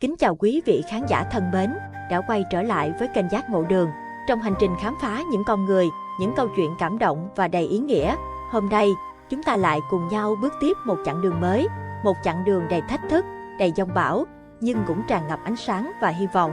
Kính chào quý vị khán giả thân mến, đã quay trở lại với kênh Giác Ngộ Đường. Trong hành trình khám phá những con người, những câu chuyện cảm động và đầy ý nghĩa, hôm nay chúng ta lại cùng nhau bước tiếp một chặng đường mới, một chặng đường đầy thách thức, đầy giông bão, nhưng cũng tràn ngập ánh sáng và hy vọng.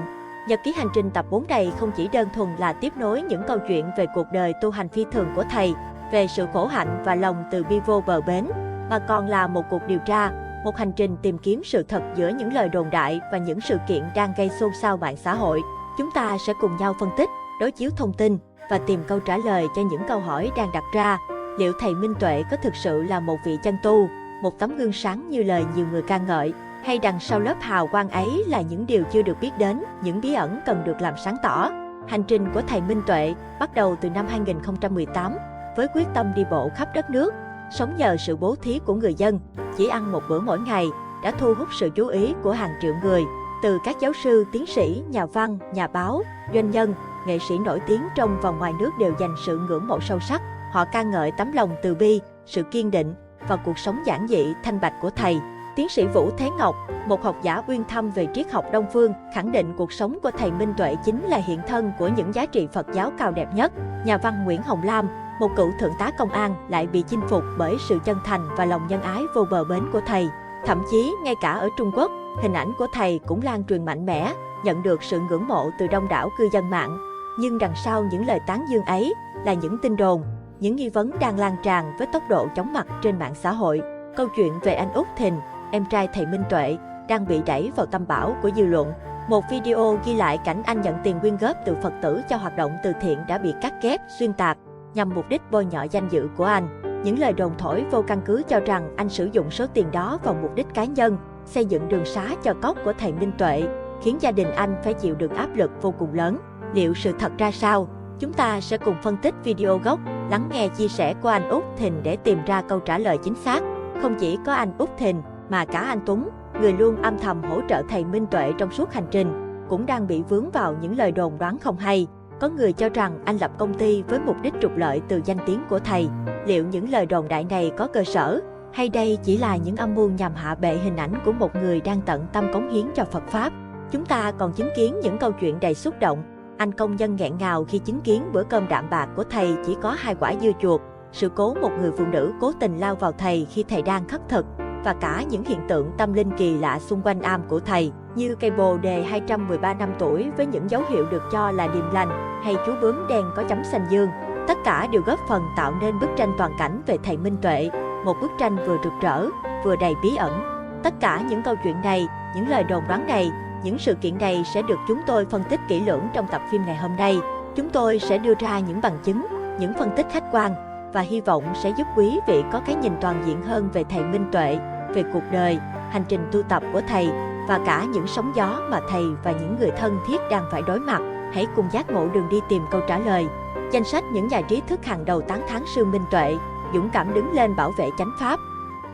Nhật ký hành trình tập 4 này không chỉ đơn thuần là tiếp nối những câu chuyện về cuộc đời tu hành phi thường của thầy, về sự khổ hạnh và lòng từ bi vô bờ bến, mà còn là một cuộc điều tra, một hành trình tìm kiếm sự thật giữa những lời đồn đại và những sự kiện đang gây xôn xao mạng xã hội. Chúng ta sẽ cùng nhau phân tích, đối chiếu thông tin và tìm câu trả lời cho những câu hỏi đang đặt ra. Liệu thầy Minh Tuệ có thực sự là một vị chân tu, một tấm gương sáng như lời nhiều người ca ngợi, hay đằng sau lớp hào quang ấy là những điều chưa được biết đến, những bí ẩn cần được làm sáng tỏ? Hành trình của thầy Minh Tuệ bắt đầu từ năm 2018 với quyết tâm đi bộ khắp đất nước, sống nhờ sự bố thí của người dân, chỉ ăn một bữa mỗi ngày, đã thu hút sự chú ý của hàng triệu người, từ các giáo sư, tiến sĩ, nhà văn, nhà báo, doanh nhân, nghệ sĩ nổi tiếng trong và ngoài nước đều dành sự ngưỡng mộ sâu sắc. Họ ca ngợi tấm lòng từ bi, sự kiên định và cuộc sống giản dị, thanh bạch của thầy. Tiến sĩ Vũ Thế Ngọc, một học giả uyên thâm về triết học Đông phương, khẳng định cuộc sống của thầy Minh Tuệ chính là hiện thân của những giá trị Phật giáo cao đẹp nhất. Nhà văn Nguyễn Hồng Lam, một cựu thượng tá công an, lại bị chinh phục bởi sự chân thành và lòng nhân ái vô bờ bến của thầy. Thậm chí, ngay cả ở Trung Quốc, hình ảnh của thầy cũng lan truyền mạnh mẽ, nhận được sự ngưỡng mộ từ đông đảo cư dân mạng. Nhưng đằng sau những lời tán dương ấy là những tin đồn, những nghi vấn đang lan tràn với tốc độ chóng mặt trên mạng xã hội. Câu chuyện về anh Út Thìn, em trai thầy Minh Tuệ, đang bị đẩy vào tâm bão của dư luận. Một video ghi lại cảnh anh nhận tiền quyên góp từ Phật tử cho hoạt động từ thiện đã bị cắt ghép, xuyên tạc, nhằm mục đích bôi nhọ danh dự của anh. Những lời đồn thổi vô căn cứ cho rằng anh sử dụng số tiền đó vào mục đích cá nhân, xây dựng đường xá cho cốt của thầy Minh Tuệ, khiến gia đình anh phải chịu được áp lực vô cùng lớn. Liệu sự thật ra sao? Chúng ta sẽ cùng phân tích video gốc, lắng nghe chia sẻ của anh Út Thìn để tìm ra câu trả lời chính xác. Không chỉ có anh Út Thìn, mà cả anh Tuấn, người luôn âm thầm hỗ trợ thầy Minh Tuệ trong suốt hành trình, cũng đang bị vướng vào những lời đồn đoán không hay. Có người cho rằng anh lập công ty với mục đích trục lợi từ danh tiếng của thầy. Liệu những lời đồn đại này có cơ sở, hay đây chỉ là những âm mưu nhằm hạ bệ hình ảnh của một người đang tận tâm cống hiến cho Phật Pháp? Chúng ta còn chứng kiến những câu chuyện đầy xúc động. Anh công nhân nghẹn ngào khi chứng kiến bữa cơm đạm bạc của thầy chỉ có 2 quả dưa chuột, sự cố một người phụ nữ cố tình lao vào thầy khi thầy đang khất thực, và cả những hiện tượng tâm linh kỳ lạ xung quanh am của thầy, như cây bồ đề 213 năm tuổi với những dấu hiệu được cho là điềm lành, hay chú bướm đen có chấm xanh dương. Tất cả đều góp phần tạo nên bức tranh toàn cảnh về thầy Minh Tuệ, một bức tranh vừa rực rỡ, vừa đầy bí ẩn. Tất cả những câu chuyện này, những lời đồn đoán này, những sự kiện này sẽ được chúng tôi phân tích kỹ lưỡng trong tập phim ngày hôm nay. Chúng tôi sẽ đưa ra những bằng chứng, những phân tích khách quan, và hy vọng sẽ giúp quý vị có cái nhìn toàn diện hơn về thầy Minh Tuệ, về cuộc đời, hành trình tu tập của thầy, và cả những sóng gió mà thầy và những người thân thiết đang phải đối mặt. Hãy cùng Giác Ngộ Đường đi tìm câu trả lời. Danh sách những nhà trí thức hàng đầu tán thán sư Minh Tuệ, dũng cảm đứng lên bảo vệ chánh pháp.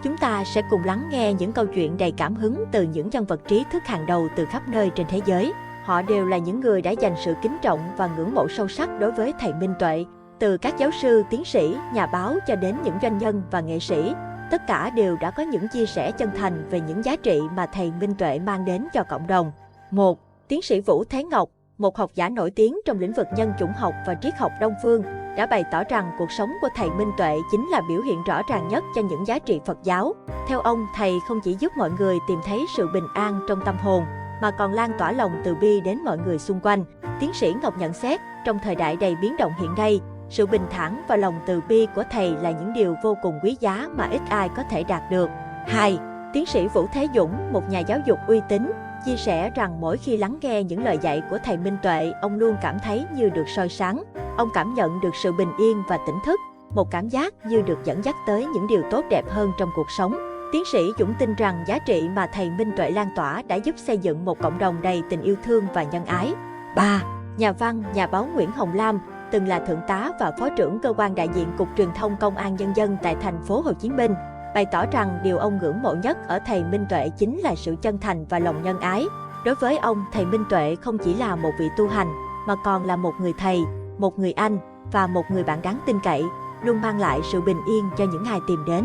Chúng ta sẽ cùng lắng nghe những câu chuyện đầy cảm hứng từ những nhân vật trí thức hàng đầu từ khắp nơi trên thế giới. Họ đều là những người đã dành sự kính trọng và ngưỡng mộ sâu sắc đối với thầy Minh Tuệ. Từ các giáo sư, tiến sĩ, nhà báo cho đến những doanh nhân và nghệ sĩ, tất cả đều đã có những chia sẻ chân thành về những giá trị mà thầy Minh Tuệ mang đến cho cộng đồng. 1. Tiến sĩ Vũ Thế Ngọc, một học giả nổi tiếng trong lĩnh vực nhân chủng học và triết học Đông phương, đã bày tỏ rằng cuộc sống của thầy Minh Tuệ chính là biểu hiện rõ ràng nhất cho những giá trị Phật giáo. Theo ông, thầy không chỉ giúp mọi người tìm thấy sự bình an trong tâm hồn, mà còn lan tỏa lòng từ bi đến mọi người xung quanh. Tiến sĩ Ngọc nhận xét, trong thời đại đầy biến động hiện nay, sự bình thản và lòng từ bi của thầy là những điều vô cùng quý giá mà ít ai có thể đạt được. 2. Tiến sĩ Vũ Thế Dũng, một nhà giáo dục uy tín, chia sẻ rằng mỗi khi lắng nghe những lời dạy của thầy Minh Tuệ, ông luôn cảm thấy như được soi sáng. Ông cảm nhận được sự bình yên và tỉnh thức, một cảm giác như được dẫn dắt tới những điều tốt đẹp hơn trong cuộc sống. Tiến sĩ Dũng tin rằng giá trị mà thầy Minh Tuệ lan tỏa đã giúp xây dựng một cộng đồng đầy tình yêu thương và nhân ái. 3. Nhà văn, nhà báo Nguyễn Hồng Lam, từng là thượng tá và phó trưởng cơ quan đại diện Cục Truyền thông Công an Nhân dân tại thành phố Hồ Chí Minh, bày tỏ rằng điều ông ngưỡng mộ nhất ở thầy Minh Tuệ chính là sự chân thành và lòng nhân ái. Đối với ông, thầy Minh Tuệ không chỉ là một vị tu hành, mà còn là một người thầy, một người anh và một người bạn đáng tin cậy, luôn mang lại sự bình yên cho những ai tìm đến.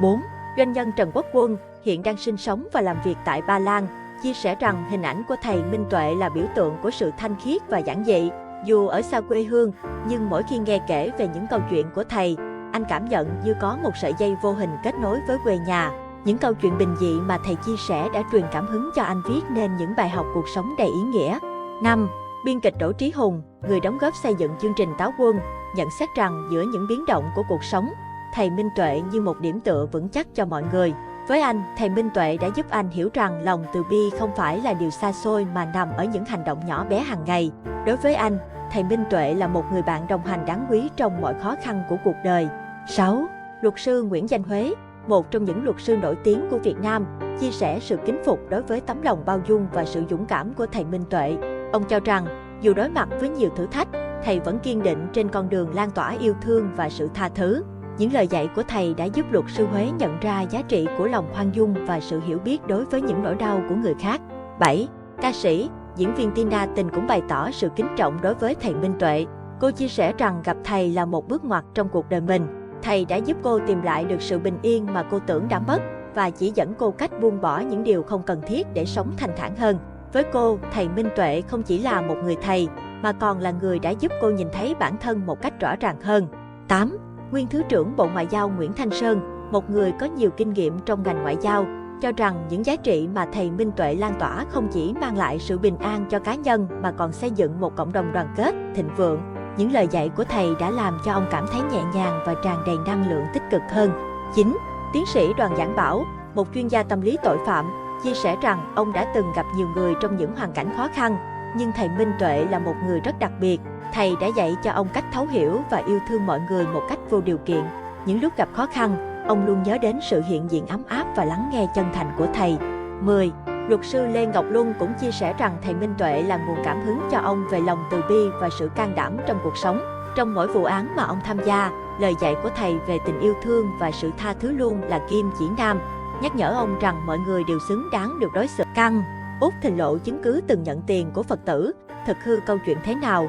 4. Doanh nhân Trần Quốc Quân, hiện đang sinh sống và làm việc tại Ba Lan, chia sẻ rằng hình ảnh của thầy Minh Tuệ là biểu tượng của sự thanh khiết và giản dị. Dù ở xa quê hương, nhưng mỗi khi nghe kể về những câu chuyện của thầy, anh cảm nhận như có một sợi dây vô hình kết nối với quê nhà. Những câu chuyện bình dị mà thầy chia sẻ đã truyền cảm hứng cho anh viết nên những bài học cuộc sống đầy ý nghĩa. 5. Biên kịch Đỗ Trí Hùng, người đóng góp xây dựng chương trình Táo Quân, nhận xét rằng giữa những biến động của cuộc sống, thầy Minh Tuệ như một điểm tựa vững chắc cho mọi người. Với anh, thầy Minh Tuệ đã giúp anh hiểu rằng lòng từ bi không phải là điều xa xôi mà nằm ở những hành động nhỏ bé hàng ngày. Đối với anh, thầy Minh Tuệ là một người bạn đồng hành đáng quý trong mọi khó khăn của cuộc đời. 6. Luật sư Nguyễn Danh Huế, một trong những luật sư nổi tiếng của Việt Nam, chia sẻ sự kính phục đối với tấm lòng bao dung và sự dũng cảm của thầy Minh Tuệ. Ông cho rằng, dù đối mặt với nhiều thử thách, thầy vẫn kiên định trên con đường lan tỏa yêu thương và sự tha thứ. Những lời dạy của thầy đã giúp luật sư Huế nhận ra giá trị của lòng khoan dung và sự hiểu biết đối với những nỗi đau của người khác. 7. Ca sĩ, diễn viên Tina Tình cũng bày tỏ sự kính trọng đối với thầy Minh Tuệ. Cô chia sẻ rằng gặp thầy là một bước ngoặt trong cuộc đời mình. Thầy đã giúp cô tìm lại được sự bình yên mà cô tưởng đã mất và chỉ dẫn cô cách buông bỏ những điều không cần thiết để sống thanh thản hơn. Với cô, thầy Minh Tuệ không chỉ là một người thầy, mà còn là người đã giúp cô nhìn thấy bản thân một cách rõ ràng hơn. 8. Nguyên Thứ trưởng Bộ Ngoại giao Nguyễn Thanh Sơn, một người có nhiều kinh nghiệm trong ngành ngoại giao, cho rằng những giá trị mà thầy Minh Tuệ lan tỏa không chỉ mang lại sự bình an cho cá nhân mà còn xây dựng một cộng đồng đoàn kết, thịnh vượng. Những lời dạy của thầy đã làm cho ông cảm thấy nhẹ nhàng và tràn đầy năng lượng tích cực hơn. 9. Tiến sĩ Đoàn Giảng Bảo, một chuyên gia tâm lý tội phạm, chia sẻ rằng ông đã từng gặp nhiều người trong những hoàn cảnh khó khăn, nhưng thầy Minh Tuệ là một người rất đặc biệt. Thầy đã dạy cho ông cách thấu hiểu và yêu thương mọi người một cách vô điều kiện. Những lúc gặp khó khăn, ông luôn nhớ đến sự hiện diện ấm áp và lắng nghe chân thành của thầy. 10. Luật sư Lê Ngọc Luân cũng chia sẻ rằng thầy Minh Tuệ là nguồn cảm hứng cho ông về lòng từ bi và sự can đảm trong cuộc sống. Trong mỗi vụ án mà ông tham gia, lời dạy của thầy về tình yêu thương và sự tha thứ luôn là kim chỉ nam, nhắc nhở ông rằng mọi người đều xứng đáng được đối xử. Căng, Út thình lộ chứng cứ từng nhận tiền của Phật tử, thực hư câu chuyện thế nào?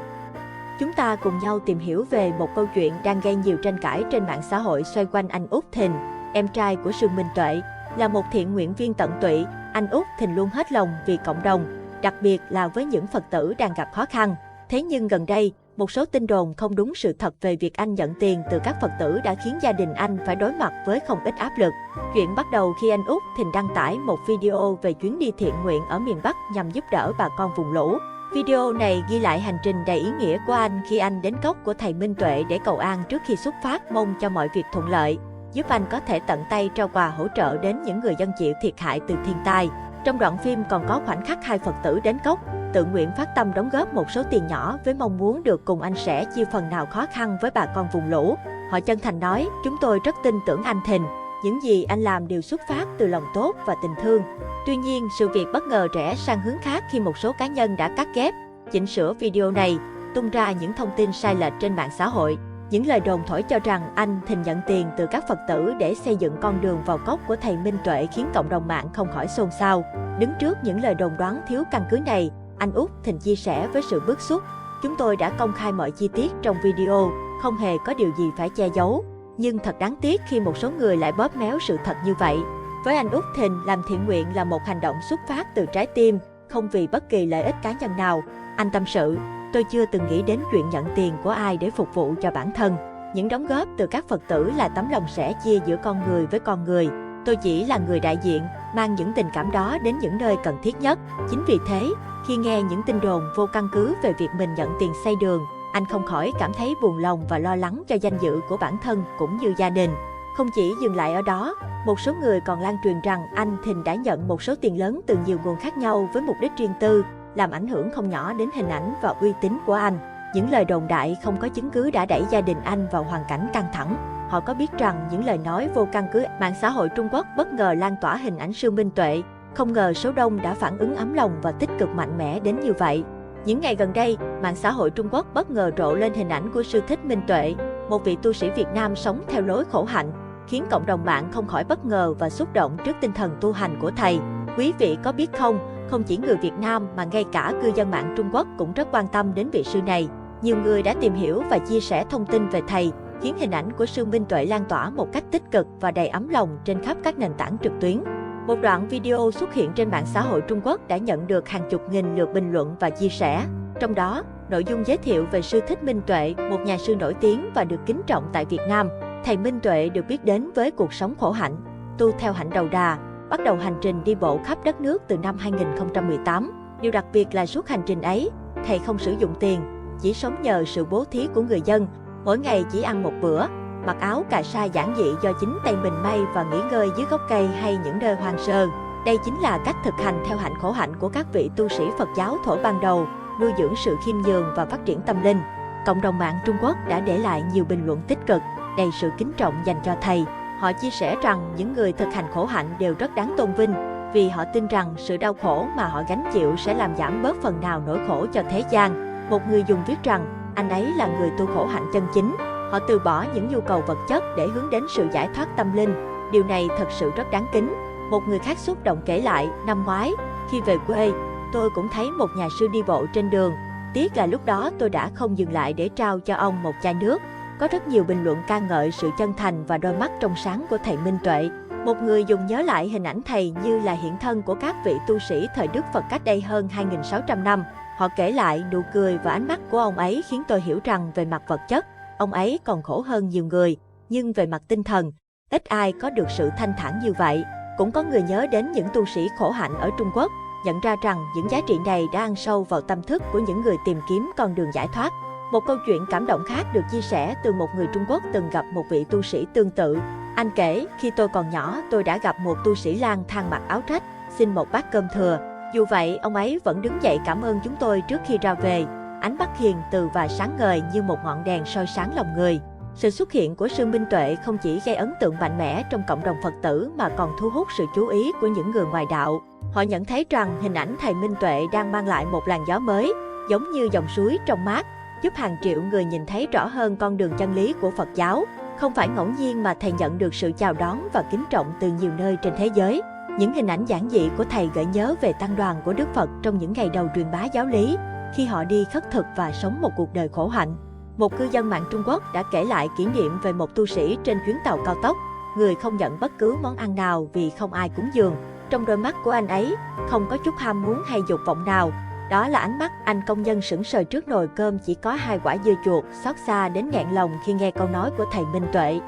Chúng ta cùng nhau tìm hiểu về một câu chuyện đang gây nhiều tranh cãi trên mạng xã hội xoay quanh anh Út Thìn, em trai của Sương Minh Tuệ. Là một thiện nguyện viên tận tụy, anh Út Thìn luôn hết lòng vì cộng đồng, đặc biệt là với những Phật tử đang gặp khó khăn. Thế nhưng gần đây, một số tin đồn không đúng sự thật về việc anh nhận tiền từ các Phật tử đã khiến gia đình anh phải đối mặt với không ít áp lực. Chuyện bắt đầu khi anh Út Thìn đăng tải một video về chuyến đi thiện nguyện ở miền Bắc nhằm giúp đỡ bà con vùng lũ. Video này ghi lại hành trình đầy ý nghĩa của anh khi anh đến cốc của thầy Minh Tuệ để cầu an trước khi xuất phát, mong cho mọi việc thuận lợi, giúp anh có thể tận tay trao quà hỗ trợ đến những người dân chịu thiệt hại từ thiên tai. Trong đoạn phim còn có khoảnh khắc hai Phật tử đến cốc, tự nguyện phát tâm đóng góp một số tiền nhỏ với mong muốn được cùng anh sẻ chia phần nào khó khăn với bà con vùng lũ. Họ chân thành nói, chúng tôi rất tin tưởng anh Thìn. Những gì anh làm đều xuất phát từ lòng tốt và tình thương. Tuy nhiên, sự việc bất ngờ rẽ sang hướng khác khi một số cá nhân đã cắt ghép, chỉnh sửa video này, tung ra những thông tin sai lệch trên mạng xã hội. Những lời đồn thổi cho rằng anh Thìn nhận tiền từ các Phật tử để xây dựng con đường vào cốc của thầy Minh Tuệ khiến cộng đồng mạng không khỏi xôn xao. Đứng trước những lời đồn đoán thiếu căn cứ này, anh Út Thìn chia sẻ với sự bức xúc. Chúng tôi đã công khai mọi chi tiết trong video, không hề có điều gì phải che giấu. Nhưng thật đáng tiếc khi một số người lại bóp méo sự thật như vậy. Với anh Út Thìn, làm thiện nguyện là một hành động xuất phát từ trái tim, không vì bất kỳ lợi ích cá nhân nào. Anh tâm sự, tôi chưa từng nghĩ đến chuyện nhận tiền của ai để phục vụ cho bản thân. Những đóng góp từ các Phật tử là tấm lòng sẻ chia giữa con người với con người. Tôi chỉ là người đại diện, mang những tình cảm đó đến những nơi cần thiết nhất. Chính vì thế, khi nghe những tin đồn vô căn cứ về việc mình nhận tiền xây đường, anh không khỏi cảm thấy buồn lòng và lo lắng cho danh dự của bản thân cũng như gia đình. Không chỉ dừng lại ở đó, một số người còn lan truyền rằng anh Thìn đã nhận một số tiền lớn từ nhiều nguồn khác nhau với mục đích riêng tư, làm ảnh hưởng không nhỏ đến hình ảnh và uy tín của anh. Những lời đồn đại không có chứng cứ đã đẩy gia đình anh vào hoàn cảnh căng thẳng. Họ có biết rằng những lời nói vô căn cứ. Mạng xã hội Trung Quốc bất ngờ lan tỏa hình ảnh Sương Minh Tuệ. Không ngờ số đông đã phản ứng ấm lòng và tích cực mạnh mẽ đến như vậy. Những ngày gần đây, mạng xã hội Trung Quốc bất ngờ rộ lên hình ảnh của Sư Thích Minh Tuệ, một vị tu sĩ Việt Nam sống theo lối khổ hạnh, khiến cộng đồng mạng không khỏi bất ngờ và xúc động trước tinh thần tu hành của thầy. Quý vị có biết không, không chỉ người Việt Nam mà ngay cả cư dân mạng Trung Quốc cũng rất quan tâm đến vị sư này. Nhiều người đã tìm hiểu và chia sẻ thông tin về thầy, khiến hình ảnh của Sư Minh Tuệ lan tỏa một cách tích cực và đầy ấm lòng trên khắp các nền tảng trực tuyến. Một đoạn video xuất hiện trên mạng xã hội Trung Quốc đã nhận được hàng chục nghìn lượt bình luận và chia sẻ. Trong đó, nội dung giới thiệu về sư Thích Minh Tuệ, một nhà sư nổi tiếng và được kính trọng tại Việt Nam. Thầy Minh Tuệ được biết đến với cuộc sống khổ hạnh, tu theo hạnh đầu đà, bắt đầu hành trình đi bộ khắp đất nước từ năm 2018. Điều đặc biệt là suốt hành trình ấy, thầy không sử dụng tiền, chỉ sống nhờ sự bố thí của người dân. Mỗi ngày chỉ ăn một bữa, mặc áo cà sa giản dị do chính tay mình may và nghỉ ngơi dưới gốc cây hay những nơi hoang sơ. Đây chính là cách thực hành theo hạnh khổ hạnh của các vị tu sĩ Phật giáo thổ ban đầu, nuôi dưỡng sự khiêm nhường và phát triển tâm linh. Cộng đồng mạng Trung Quốc đã để lại nhiều bình luận tích cực, đầy sự kính trọng dành cho thầy. Họ chia sẻ rằng những người thực hành khổ hạnh đều rất đáng tôn vinh, vì họ tin rằng sự đau khổ mà họ gánh chịu sẽ làm giảm bớt phần nào nỗi khổ cho thế gian. Một người dùng viết rằng, anh ấy là người tu khổ hạnh chân chính. Họ từ bỏ những nhu cầu vật chất để hướng đến sự giải thoát tâm linh. Điều này thật sự rất đáng kính. Một người khác xúc động kể lại, năm ngoái, khi về quê, tôi cũng thấy một nhà sư đi bộ trên đường. Tiếc là lúc đó tôi đã không dừng lại để trao cho ông một chai nước. Có rất nhiều bình luận ca ngợi sự chân thành và đôi mắt trong sáng của thầy Minh Tuệ. Một người dùng nhớ lại hình ảnh thầy như là hiện thân của các vị tu sĩ thời Đức Phật cách đây hơn 2.600 năm. Họ kể lại nụ cười và ánh mắt của ông ấy khiến tôi hiểu rằng về mặt vật chất, ông ấy còn khổ hơn nhiều người, nhưng về mặt tinh thần, ít ai có được sự thanh thản như vậy. Cũng có người nhớ đến những tu sĩ khổ hạnh ở Trung Quốc, nhận ra rằng những giá trị này đã ăn sâu vào tâm thức của những người tìm kiếm con đường giải thoát. Một câu chuyện cảm động khác được chia sẻ từ một người Trung Quốc từng gặp một vị tu sĩ tương tự. Anh kể, khi tôi còn nhỏ, tôi đã gặp một tu sĩ lang thang mặc áo rách, xin một bát cơm thừa. Dù vậy, ông ấy vẫn đứng dậy cảm ơn chúng tôi trước khi ra về. Ánh mắt hiền từ và sáng ngời như một ngọn đèn soi sáng lòng người. Sự xuất hiện của sư Minh Tuệ không chỉ gây ấn tượng mạnh mẽ trong cộng đồng Phật tử mà còn thu hút sự chú ý của những người ngoài đạo. Họ nhận thấy rằng hình ảnh thầy Minh Tuệ đang mang lại một làn gió mới, giống như dòng suối trong mát, giúp hàng triệu người nhìn thấy rõ hơn con đường chân lý của Phật giáo. Không phải ngẫu nhiên mà thầy nhận được sự chào đón và kính trọng từ nhiều nơi trên thế giới. Những hình ảnh giản dị của thầy gợi nhớ về tăng đoàn của Đức Phật trong những ngày đầu truyền bá giáo lý, khi họ đi khất thực và sống một cuộc đời khổ hạnh. Một cư dân mạng Trung Quốc đã kể lại kỷ niệm về một tu sĩ trên chuyến tàu cao tốc. Người không nhận bất cứ món ăn nào vì không ai cúng dường. Trong đôi mắt của anh ấy, không có chút ham muốn hay dục vọng nào. Đó là ánh mắt anh công nhân sững sờ trước nồi cơm chỉ có 2 quả dưa chuột, xót xa đến nghẹn lòng khi nghe câu nói của thầy Minh Tuệ.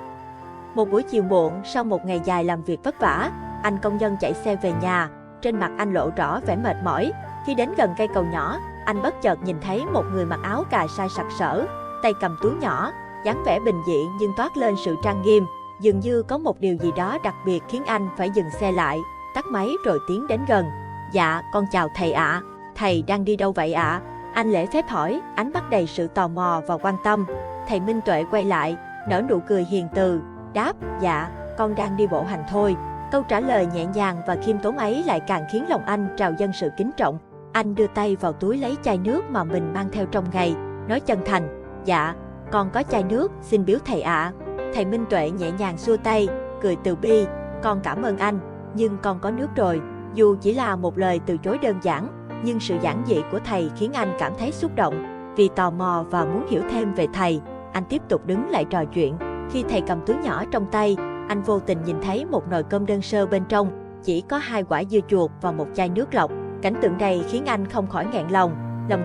Một buổi chiều muộn, sau một ngày dài làm việc vất vả, anh công nhân chạy xe về nhà. Trên mặt anh lộ rõ vẻ mệt mỏi. Khi đến gần cây cầu nhỏ, anh bất chợt nhìn thấy một người mặc áo cà sa sặc sỡ, tay cầm túi nhỏ, dáng vẻ bình dị nhưng toát lên sự trang nghiêm. Dường như có một điều gì đó đặc biệt khiến anh phải dừng xe lại, tắt máy rồi tiến đến gần. Dạ, con chào thầy ạ. Thầy đang đi đâu vậy ạ? Anh lễ phép hỏi, ánh mắt đầy sự tò mò và quan tâm. Thầy Minh Tuệ quay lại, nở nụ cười hiền từ, đáp, dạ, con đang đi bộ hành thôi. Câu trả lời nhẹ nhàng và khiêm tốn ấy lại càng khiến lòng anh trào dâng sự kính trọng. Anh đưa tay vào túi lấy chai nước mà mình mang theo trong ngày, nói chân thành, dạ, con có chai nước, xin biếu thầy ạ. Thầy Minh Tuệ nhẹ nhàng xua tay, cười từ bi, con cảm ơn anh, nhưng con có nước rồi. Dù chỉ là một lời từ chối đơn giản, nhưng sự giản dị của thầy khiến anh cảm thấy xúc động. Vì tò mò và muốn hiểu thêm về thầy, anh tiếp tục đứng lại trò chuyện. Khi thầy cầm túi nhỏ trong tay, anh vô tình nhìn thấy một nồi cơm đơn sơ bên trong, chỉ có 2 quả dưa chuột và một chai nước lọc. Cảnh tượng này khiến anh không khỏi nghẹn lòng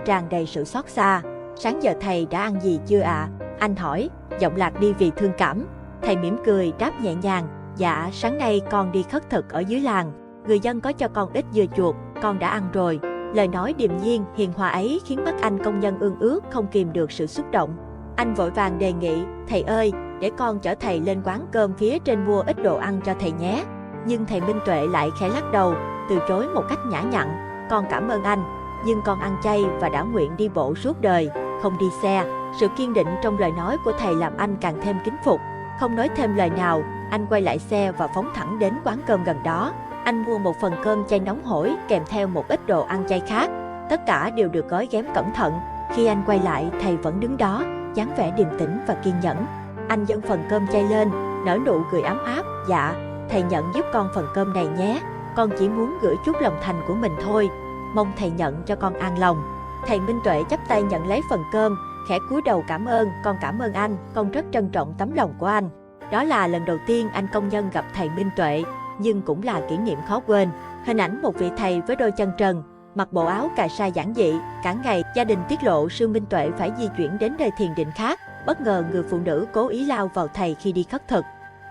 tràn đầy sự xót xa. Sáng giờ thầy đã ăn gì chưa ạ? Anh hỏi, giọng lạc đi vì thương cảm. Thầy mỉm cười đáp nhẹ nhàng, dạ, sáng nay con đi khất thực ở dưới làng. Người dân có cho con ít dưa chuột, con đã ăn rồi. Lời nói điềm nhiên, hiền hòa ấy khiến mắt anh công nhân ương ước không kìm được sự xúc động. Anh vội vàng đề nghị, thầy ơi, để con chở thầy lên quán cơm phía trên mua ít đồ ăn cho thầy nhé. Nhưng thầy Minh Tuệ lại khẽ lắc đầu, từ chối một cách nhã nhặn, con cảm ơn anh, nhưng con ăn chay và đã nguyện đi bộ suốt đời, không đi xe. Sự kiên định trong lời nói của thầy làm anh càng thêm kính phục. Không nói thêm lời nào, anh quay lại xe và phóng thẳng đến quán cơm gần đó. Anh mua một phần cơm chay nóng hổi kèm theo một ít đồ ăn chay khác. Tất cả đều được gói ghém cẩn thận. Khi anh quay lại, thầy vẫn đứng đó, dáng vẻ điềm tĩnh và kiên nhẫn. Anh dâng phần cơm chay lên, nở nụ cười ấm áp, dạ, thầy nhận giúp con phần cơm này nhé. Con chỉ muốn gửi chút lòng thành của mình thôi, mong thầy nhận cho con an lòng. Thầy Minh Tuệ chắp tay nhận lấy phần cơm, khẽ cúi đầu cảm ơn, con cảm ơn anh, con rất trân trọng tấm lòng của anh. Đó là lần đầu tiên anh công nhân gặp thầy Minh Tuệ. nhưng cũng là kỷ niệm khó quên. Hình ảnh một vị thầy với đôi chân trần, mặc bộ áo cà sa giản dị, cả ngày gia đình tiết lộ sư Minh Tuệ phải di chuyển đến nơi thiền định khác. Bất ngờ người phụ nữ cố ý lao vào thầy khi đi khất thực.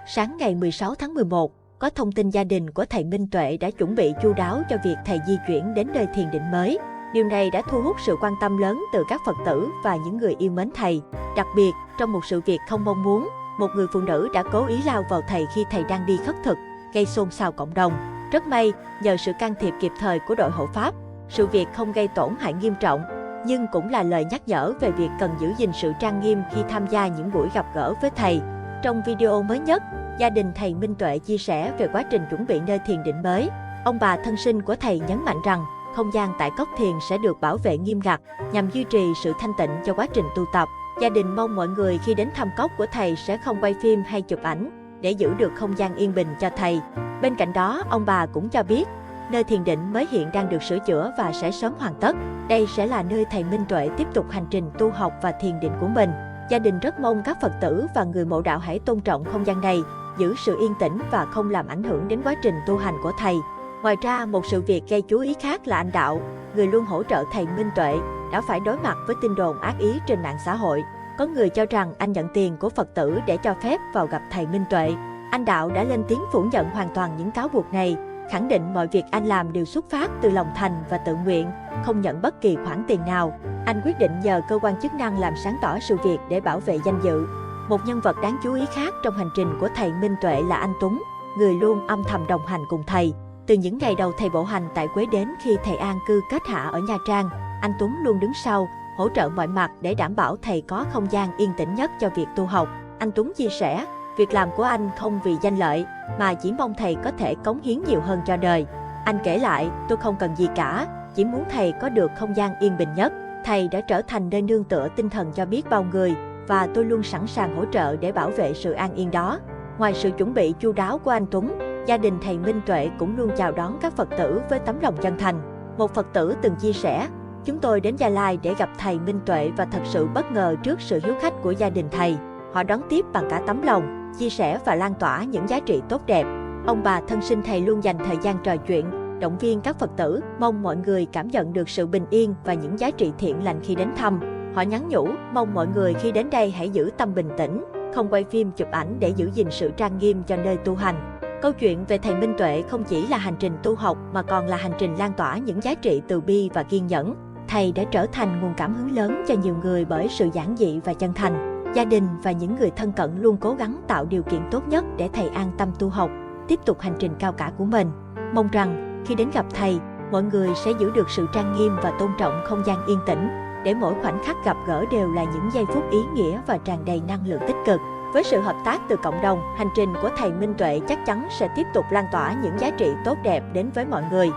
Sáng ngày 16 tháng 11, có thông tin gia đình của thầy Minh Tuệ đã chuẩn bị chu đáo cho việc thầy di chuyển đến nơi thiền định mới. Điều này đã thu hút sự quan tâm lớn từ các Phật tử và những người yêu mến thầy. Đặc biệt, trong một sự việc không mong muốn, một người phụ nữ đã cố ý lao vào thầy khi thầy đang đi khất thực, gây xôn xao cộng đồng. Rất may, nhờ sự can thiệp kịp thời của đội hộ pháp, sự việc không gây tổn hại nghiêm trọng, nhưng cũng là lời nhắc nhở về việc cần giữ gìn sự trang nghiêm khi tham gia những buổi gặp gỡ với thầy. Trong video mới nhất, gia đình thầy Minh Tuệ chia sẻ về quá trình chuẩn bị nơi thiền định mới. Ông bà thân sinh của thầy nhấn mạnh rằng, không gian tại cốc thiền sẽ được bảo vệ nghiêm ngặt nhằm duy trì sự thanh tịnh cho quá trình tu tập. Gia đình mong mọi người khi đến thăm cốc của thầy sẽ không quay phim hay chụp ảnh để giữ được không gian yên bình cho thầy. Bên cạnh đó, ông bà cũng cho biết, nơi thiền định mới hiện đang được sửa chữa và sẽ sớm hoàn tất. Đây sẽ là nơi thầy Minh Tuệ tiếp tục hành trình tu học và thiền định của mình. Gia đình rất mong các Phật tử và người mộ đạo hãy tôn trọng không gian này, giữ sự yên tĩnh và không làm ảnh hưởng đến quá trình tu hành của thầy. Ngoài ra, một sự việc gây chú ý khác là anh Đạo, người luôn hỗ trợ thầy Minh Tuệ, đã phải đối mặt với tin đồn ác ý trên mạng xã hội. Có người cho rằng anh nhận tiền của Phật tử để cho phép vào gặp thầy Minh Tuệ. Anh Đạo đã lên tiếng phủ nhận hoàn toàn những cáo buộc này, khẳng định mọi việc anh làm đều xuất phát từ lòng thành và tự nguyện, không nhận bất kỳ khoản tiền nào. Anh quyết định nhờ cơ quan chức năng làm sáng tỏ sự việc để bảo vệ danh dự. Một nhân vật đáng chú ý khác trong hành trình của thầy Minh Tuệ là anh Tuấn, người luôn âm thầm đồng hành cùng thầy. Từ những ngày đầu thầy bộ hành tại Quế đến khi thầy an cư kết hạ ở Nha Trang, anh Tuấn luôn đứng sau, hỗ trợ mọi mặt để đảm bảo thầy có không gian yên tĩnh nhất cho việc tu học. Anh Tuấn chia sẻ, việc làm của anh không vì danh lợi, mà chỉ mong thầy có thể cống hiến nhiều hơn cho đời. Anh kể lại, tôi không cần gì cả, chỉ muốn thầy có được không gian yên bình nhất. Thầy đã trở thành nơi nương tựa tinh thần cho biết bao người, và tôi luôn sẵn sàng hỗ trợ để bảo vệ sự an yên đó. Ngoài sự chuẩn bị chu đáo của anh Tuấn, gia đình thầy Minh Tuệ cũng luôn chào đón các Phật tử với tấm lòng chân thành. Một Phật tử từng chia sẻ, chúng tôi đến Gia Lai để gặp thầy Minh Tuệ và thật sự bất ngờ trước sự hiếu khách của gia đình thầy. Họ đón tiếp bằng cả tấm lòng, chia sẻ và lan tỏa những giá trị tốt đẹp. Ông bà thân sinh thầy luôn dành thời gian trò chuyện, động viên các Phật tử, mong mọi người cảm nhận được sự bình yên và những giá trị thiện lành khi đến thăm. Họ nhắn nhủ, mong mọi người khi đến đây hãy giữ tâm bình tĩnh, không quay phim chụp ảnh để giữ gìn sự trang nghiêm cho nơi tu hành. Câu chuyện về thầy Minh Tuệ không chỉ là hành trình tu học mà còn là hành trình lan tỏa những giá trị từ bi và kiên nhẫn. Thầy đã trở thành nguồn cảm hứng lớn cho nhiều người bởi sự giản dị và chân thành. Gia đình và những người thân cận luôn cố gắng tạo điều kiện tốt nhất để thầy an tâm tu học, tiếp tục hành trình cao cả của mình. Mong rằng khi đến gặp thầy, mọi người sẽ giữ được sự trang nghiêm và tôn trọng không gian yên tĩnh, để mỗi khoảnh khắc gặp gỡ đều là những giây phút ý nghĩa và tràn đầy năng lượng tích cực. Với sự hợp tác từ cộng đồng, hành trình của thầy Minh Tuệ chắc chắn sẽ tiếp tục lan tỏa những giá trị tốt đẹp đến với mọi người.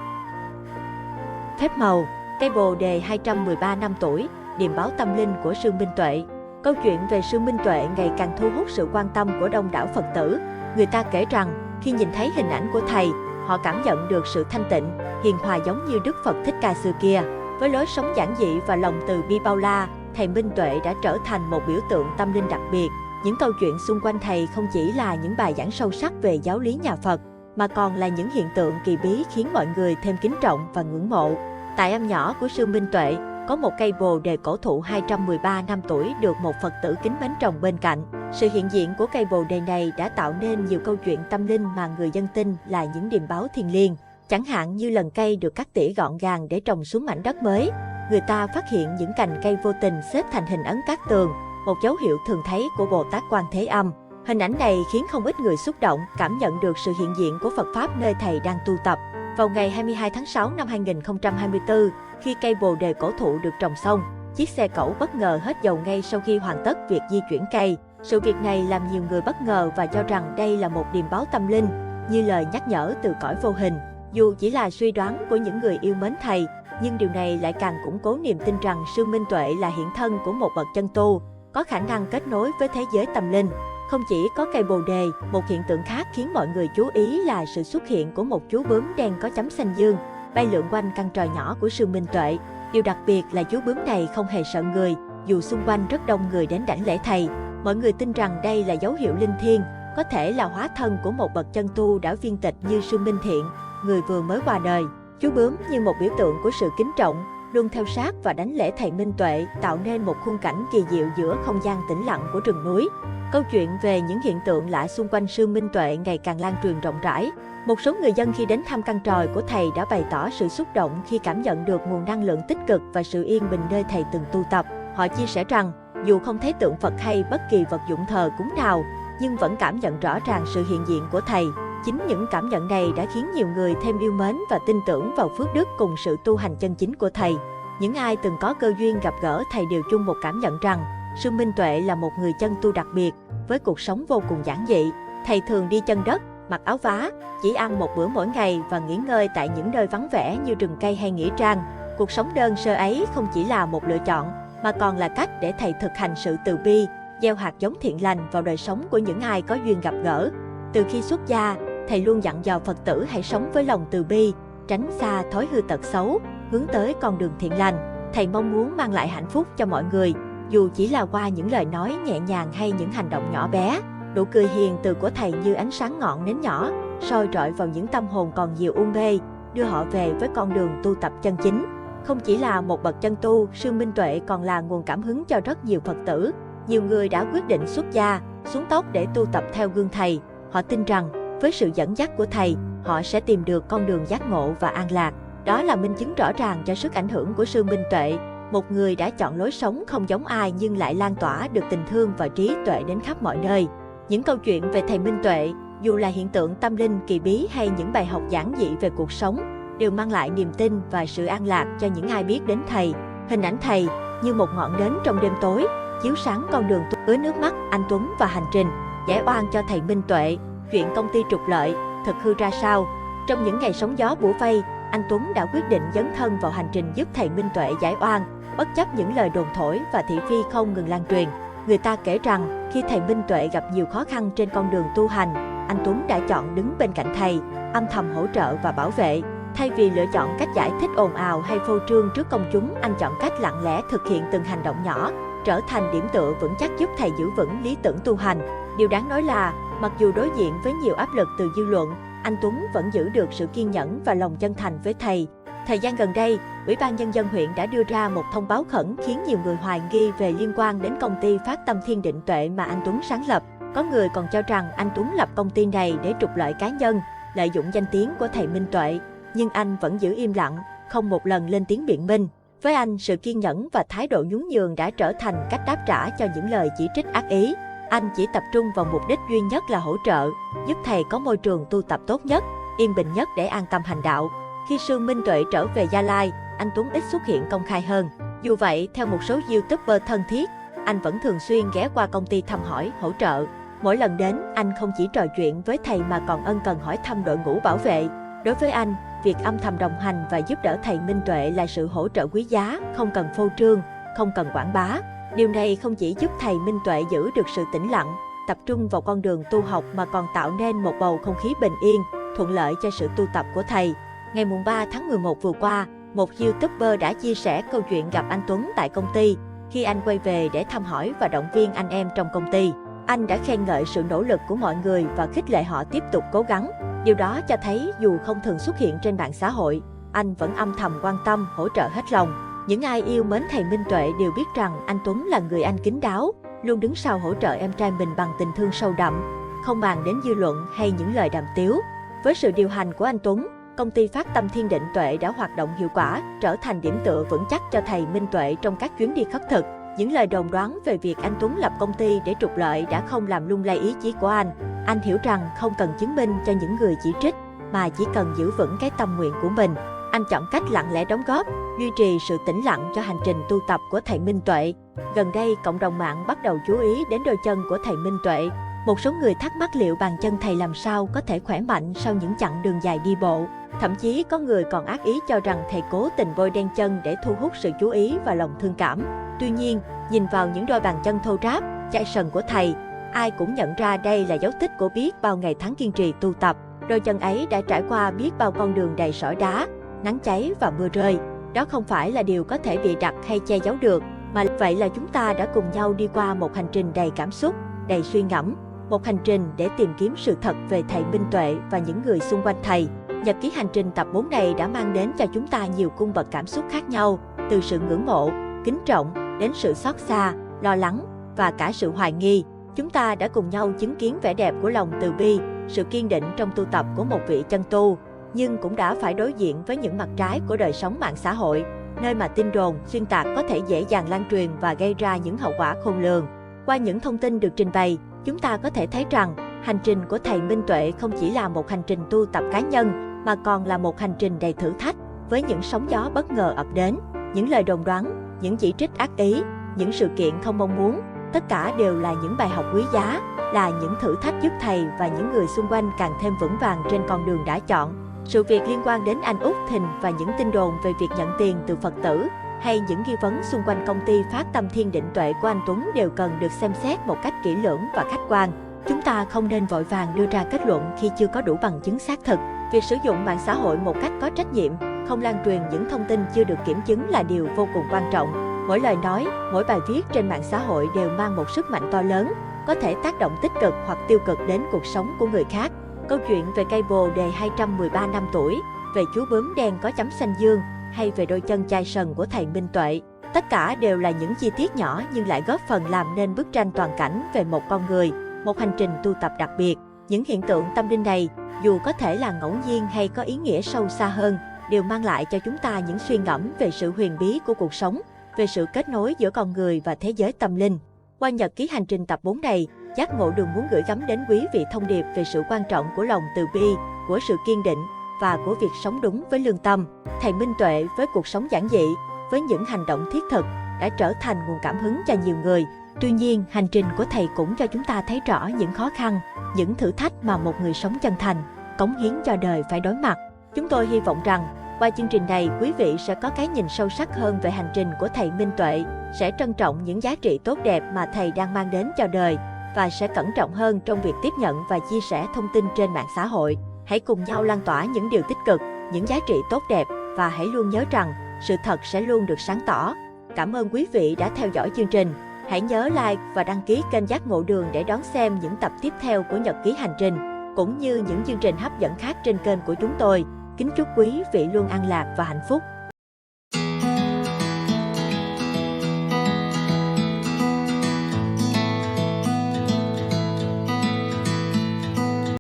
Phép màu, cây bồ đề 213 năm tuổi, điềm báo tâm linh của sư Minh Tuệ. Câu chuyện về sư Minh Tuệ ngày càng thu hút sự quan tâm của đông đảo Phật tử. Người ta kể rằng, khi nhìn thấy hình ảnh của thầy, họ cảm nhận được sự thanh tịnh, hiền hòa giống như Đức Phật Thích Ca xưa kia. Với lối sống giản dị và lòng từ bi bao la, thầy Minh Tuệ đã trở thành một biểu tượng tâm linh đặc biệt. Những câu chuyện xung quanh thầy không chỉ là những bài giảng sâu sắc về giáo lý nhà Phật, mà còn là những hiện tượng kỳ bí khiến mọi người thêm kính trọng và ngưỡng mộ. Tại am nhỏ của sư Minh Tuệ, có một cây bồ đề cổ thụ 213 năm tuổi được một Phật tử kính mến trồng bên cạnh. Sự hiện diện của cây bồ đề này đã tạo nên nhiều câu chuyện tâm linh mà người dân tin là những điềm báo thiêng liêng. Chẳng hạn như lần cây được cắt tỉa gọn gàng để trồng xuống mảnh đất mới, người ta phát hiện những cành cây vô tình xếp thành hình ấn cát tường, một dấu hiệu thường thấy của Bồ Tát Quan Thế Âm. Hình ảnh này khiến không ít người xúc động, cảm nhận được sự hiện diện của Phật Pháp nơi thầy đang tu tập. Vào ngày 22 tháng 6 năm 2024, khi cây bồ đề cổ thụ được trồng xong, chiếc xe cẩu bất ngờ hết dầu ngay sau khi hoàn tất việc di chuyển cây. Sự việc này làm nhiều người bất ngờ và cho rằng đây là một điềm báo tâm linh, như lời nhắc nhở từ cõi vô hình. Dù chỉ là suy đoán của những người yêu mến thầy, nhưng điều này lại càng củng cố niềm tin rằng sư Minh Tuệ là hiện thân của một bậc chân tu, có khả năng kết nối với thế giới tâm linh. Không chỉ có cây bồ đề, một hiện tượng khác khiến mọi người chú ý là sự xuất hiện của một chú bướm đen có chấm xanh dương, bay lượn quanh căn tròi nhỏ của sư Minh Tuệ. Điều đặc biệt là chú bướm này không hề sợ người, dù xung quanh rất đông người đến đảnh lễ thầy. Mọi người tin rằng đây là dấu hiệu linh thiêng, có thể là hóa thân của một bậc chân tu đã viên tịch như sư Minh Thiện, người vừa mới qua đời. Chú bướm như một biểu tượng của sự kính trọng, luôn theo sát và đánh lễ thầy Minh Tuệ, tạo nên một khung cảnh kỳ diệu giữa không gian tĩnh lặng của rừng núi. Câu chuyện về những hiện tượng lạ xung quanh sư Minh Tuệ ngày càng lan truyền rộng rãi. Một số người dân khi đến thăm căn tròi của thầy đã bày tỏ sự xúc động khi cảm nhận được nguồn năng lượng tích cực và sự yên bình nơi thầy từng tu tập. Họ chia sẻ rằng, dù không thấy tượng Phật hay bất kỳ vật dụng thờ cúng nào, nhưng vẫn cảm nhận rõ ràng sự hiện diện của thầy. Chính những cảm nhận này đã khiến nhiều người thêm yêu mến và tin tưởng vào phước đức cùng sự tu hành chân chính của thầy. Những ai từng có cơ duyên gặp gỡ thầy đều chung một cảm nhận rằng, sư Minh Tuệ là một người chân tu đặc biệt, với cuộc sống vô cùng giản dị. Thầy thường đi chân đất, mặc áo vá, chỉ ăn một bữa mỗi ngày và nghỉ ngơi tại những nơi vắng vẻ như rừng cây hay nghĩa trang. Cuộc sống đơn sơ ấy không chỉ là một lựa chọn, mà còn là cách để thầy thực hành sự từ bi, gieo hạt giống thiện lành vào đời sống của những ai có duyên gặp gỡ. Từ khi xuất gia, thầy luôn dặn dò Phật tử hãy sống với lòng từ bi, tránh xa thói hư tật xấu, hướng tới con đường thiện lành. Thầy mong muốn mang lại hạnh phúc cho mọi người, dù chỉ là qua những lời nói nhẹ nhàng hay những hành động nhỏ bé. Nụ cười hiền từ của thầy như ánh sáng ngọn nến nhỏ, soi rọi vào những tâm hồn còn nhiều u mê, đưa họ về với con đường tu tập chân chính. Không chỉ là một bậc chân tu, sư Minh Tuệ còn là nguồn cảm hứng cho rất nhiều Phật tử. Nhiều người đã quyết định xuất gia, xuống tóc để tu tập theo gương thầy. Họ tin rằng, với sự dẫn dắt của thầy, họ sẽ tìm được con đường giác ngộ và an lạc. Đó là minh chứng rõ ràng cho sức ảnh hưởng của sư Minh Tuệ, một người đã chọn lối sống không giống ai nhưng lại lan tỏa được tình thương và trí tuệ đến khắp mọi nơi. Những câu chuyện về thầy Minh Tuệ, dù là hiện tượng tâm linh kỳ bí hay những bài học giản dị về cuộc sống, đều mang lại niềm tin và sự an lạc cho những ai biết đến thầy. Hình ảnh thầy như một ngọn nến trong đêm tối, chiếu sáng con đường ứa nước mắt anh Tuấn và hành trình giải oan cho thầy Minh Tuệ. Chuyện công ty trục lợi, thực hư ra sao? Trong những ngày sóng gió bủa vây, anh Tuấn đã quyết định dấn thân vào hành trình giúp thầy Minh Tuệ giải oan, bất chấp những lời đồn thổi và thị phi không ngừng lan truyền. Người ta kể rằng, khi thầy Minh Tuệ gặp nhiều khó khăn trên con đường tu hành, anh Tuấn đã chọn đứng bên cạnh thầy, âm thầm hỗ trợ và bảo vệ. Thay vì lựa chọn cách giải thích ồn ào hay phô trương trước công chúng, anh chọn cách lặng lẽ thực hiện từng hành động nhỏ, trở thành điểm tựa vững chắc giúp thầy giữ vững lý tưởng tu hành. Điều đáng nói là, mặc dù đối diện với nhiều áp lực từ dư luận, anh Tuấn vẫn giữ được sự kiên nhẫn và lòng chân thành với thầy. Thời gian gần đây, Ủy ban Nhân dân huyện đã đưa ra một thông báo khẩn khiến nhiều người hoài nghi về liên quan đến công ty Phát Tâm Thiên Định Tuệ mà anh Tuấn sáng lập. Có người còn cho rằng anh Tuấn lập công ty này để trục lợi cá nhân, lợi dụng danh tiếng của thầy Minh Tuệ. Nhưng anh vẫn giữ im lặng, không một lần lên tiếng biện minh. Với anh, sự kiên nhẫn và thái độ nhún nhường đã trở thành cách đáp trả cho những lời chỉ trích ác ý. Anh chỉ tập trung vào mục đích duy nhất là hỗ trợ, giúp thầy có môi trường tu tập tốt nhất, yên bình nhất để an tâm hành đạo. Khi sư Minh Tuệ trở về Gia Lai, anh Tuấn ít xuất hiện công khai hơn. Dù vậy, theo một số YouTuber thân thiết, anh vẫn thường xuyên ghé qua công ty thăm hỏi, hỗ trợ. Mỗi lần đến, anh không chỉ trò chuyện với thầy mà còn ân cần hỏi thăm đội ngũ bảo vệ. Đối với anh, việc âm thầm đồng hành và giúp đỡ thầy Minh Tuệ là sự hỗ trợ quý giá, không cần phô trương, không cần quảng bá. Điều này không chỉ giúp thầy Minh Tuệ giữ được sự tĩnh lặng, tập trung vào con đường tu học mà còn tạo nên một bầu không khí bình yên, thuận lợi cho sự tu tập của thầy. Ngày 3 tháng 11 vừa qua, một YouTuber đã chia sẻ câu chuyện gặp anh Tuấn tại công ty. Khi anh quay về để thăm hỏi và động viên anh em trong công ty, anh đã khen ngợi sự nỗ lực của mọi người và khích lệ họ tiếp tục cố gắng. Điều đó cho thấy dù không thường xuất hiện trên mạng xã hội, anh vẫn âm thầm quan tâm, hỗ trợ hết lòng. Những ai yêu mến thầy Minh Tuệ đều biết rằng anh Tuấn là người anh kín đáo, luôn đứng sau hỗ trợ em trai mình bằng tình thương sâu đậm, không bàn đến dư luận hay những lời đàm tiếu. Với sự điều hành của anh Tuấn, công ty Phát Tâm Thiên Định Tuệ đã hoạt động hiệu quả, trở thành điểm tựa vững chắc cho thầy Minh Tuệ trong các chuyến đi khất thực. Những lời đồn đoán về việc anh Tuấn lập công ty để trục lợi đã không làm lung lay ý chí của anh. Anh hiểu rằng không cần chứng minh cho những người chỉ trích, mà chỉ cần giữ vững cái tâm nguyện của mình. Anh chọn cách lặng lẽ đóng góp, duy trì sự tĩnh lặng cho hành trình tu tập của thầy Minh Tuệ. Gần đây, cộng đồng mạng bắt đầu chú ý đến đôi chân của thầy Minh Tuệ. Một số người thắc mắc liệu bàn chân thầy làm sao có thể khỏe mạnh sau những chặng đường dài đi bộ. Thậm chí có người còn ác ý cho rằng thầy cố tình bôi đen chân để thu hút sự chú ý và lòng thương cảm. Tuy nhiên, nhìn vào những đôi bàn chân thô ráp, chai sần của thầy, ai cũng nhận ra đây là dấu tích của biết bao ngày tháng kiên trì tu tập. Đôi chân ấy đã trải qua biết bao con đường đầy sỏi đá, nắng cháy và mưa rơi. Đó không phải là điều có thể bịa đặt hay che giấu được, mà vậy là chúng ta đã cùng nhau đi qua một hành trình đầy cảm xúc, đầy suy ngẫm. một hành trình để tìm kiếm sự thật về thầy Minh Tuệ và những người xung quanh thầy. Nhật ký hành trình tập 4 này đã mang đến cho chúng ta nhiều cung bậc cảm xúc khác nhau, từ sự ngưỡng mộ, kính trọng, đến sự xót xa, lo lắng và cả sự hoài nghi. Chúng ta đã cùng nhau chứng kiến vẻ đẹp của lòng từ bi, sự kiên định trong tu tập của một vị chân tu, nhưng cũng đã phải đối diện với những mặt trái của đời sống mạng xã hội, nơi mà tin đồn, xuyên tạc có thể dễ dàng lan truyền và gây ra những hậu quả khôn lường. Qua những thông tin được trình bày, chúng ta có thể thấy rằng hành trình của thầy Minh Tuệ không chỉ là một hành trình tu tập cá nhân, mà còn là một hành trình đầy thử thách, với những sóng gió bất ngờ ập đến, những lời đồn đoán, những chỉ trích ác ý, những sự kiện không mong muốn. Tất cả đều là những bài học quý giá, là những thử thách giúp thầy và những người xung quanh càng thêm vững vàng trên con đường đã chọn. Sự việc liên quan đến anh Út Thìn và những tin đồn về việc nhận tiền từ Phật tử, hay những nghi vấn xung quanh công ty Phát Tâm Thiên Định Tuệ của anh Tuấn đều cần được xem xét một cách kỹ lưỡng và khách quan. Chúng ta không nên vội vàng đưa ra kết luận khi chưa có đủ bằng chứng xác thực. Việc sử dụng mạng xã hội một cách có trách nhiệm, không lan truyền những thông tin chưa được kiểm chứng là điều vô cùng quan trọng. Mỗi lời nói, mỗi bài viết trên mạng xã hội đều mang một sức mạnh to lớn, có thể tác động tích cực hoặc tiêu cực đến cuộc sống của người khác. Câu chuyện về cây bồ đề 213 năm tuổi, về chú bướm đen có chấm xanh dương, hay về đôi chân chai sần của thầy Minh Tuệ, tất cả đều là những chi tiết nhỏ nhưng lại góp phần làm nên bức tranh toàn cảnh về một con người, một hành trình tu tập đặc biệt. Những hiện tượng tâm linh này, dù có thể là ngẫu nhiên hay có ý nghĩa sâu xa hơn, đều mang lại cho chúng ta những suy ngẫm về sự huyền bí của cuộc sống, về sự kết nối giữa con người và thế giới tâm linh. Qua nhật ký hành trình tập 4 này, Giác Ngộ Đường muốn gửi gắm đến quý vị thông điệp về sự quan trọng của lòng từ bi, của sự kiên định và của việc sống đúng với lương tâm. Thầy Minh Tuệ với cuộc sống giản dị, với những hành động thiết thực, đã trở thành nguồn cảm hứng cho nhiều người. Tuy nhiên, hành trình của thầy cũng cho chúng ta thấy rõ những khó khăn, những thử thách mà một người sống chân thành, cống hiến cho đời phải đối mặt. Chúng tôi hy vọng rằng, qua chương trình này, quý vị sẽ có cái nhìn sâu sắc hơn về hành trình của thầy Minh Tuệ, sẽ trân trọng những giá trị tốt đẹp mà thầy đang mang đến cho đời, và sẽ cẩn trọng hơn trong việc tiếp nhận và chia sẻ thông tin trên mạng xã hội. Hãy cùng nhau lan tỏa những điều tích cực, những giá trị tốt đẹp, và hãy luôn nhớ rằng, sự thật sẽ luôn được sáng tỏ. Cảm ơn quý vị đã theo dõi chương trình. Hãy nhớ like và đăng ký kênh Giác Ngộ Đường để đón xem những tập tiếp theo của nhật ký hành trình, cũng như những chương trình hấp dẫn khác trên kênh của chúng tôi. Kính chúc quý vị luôn an lạc và hạnh phúc.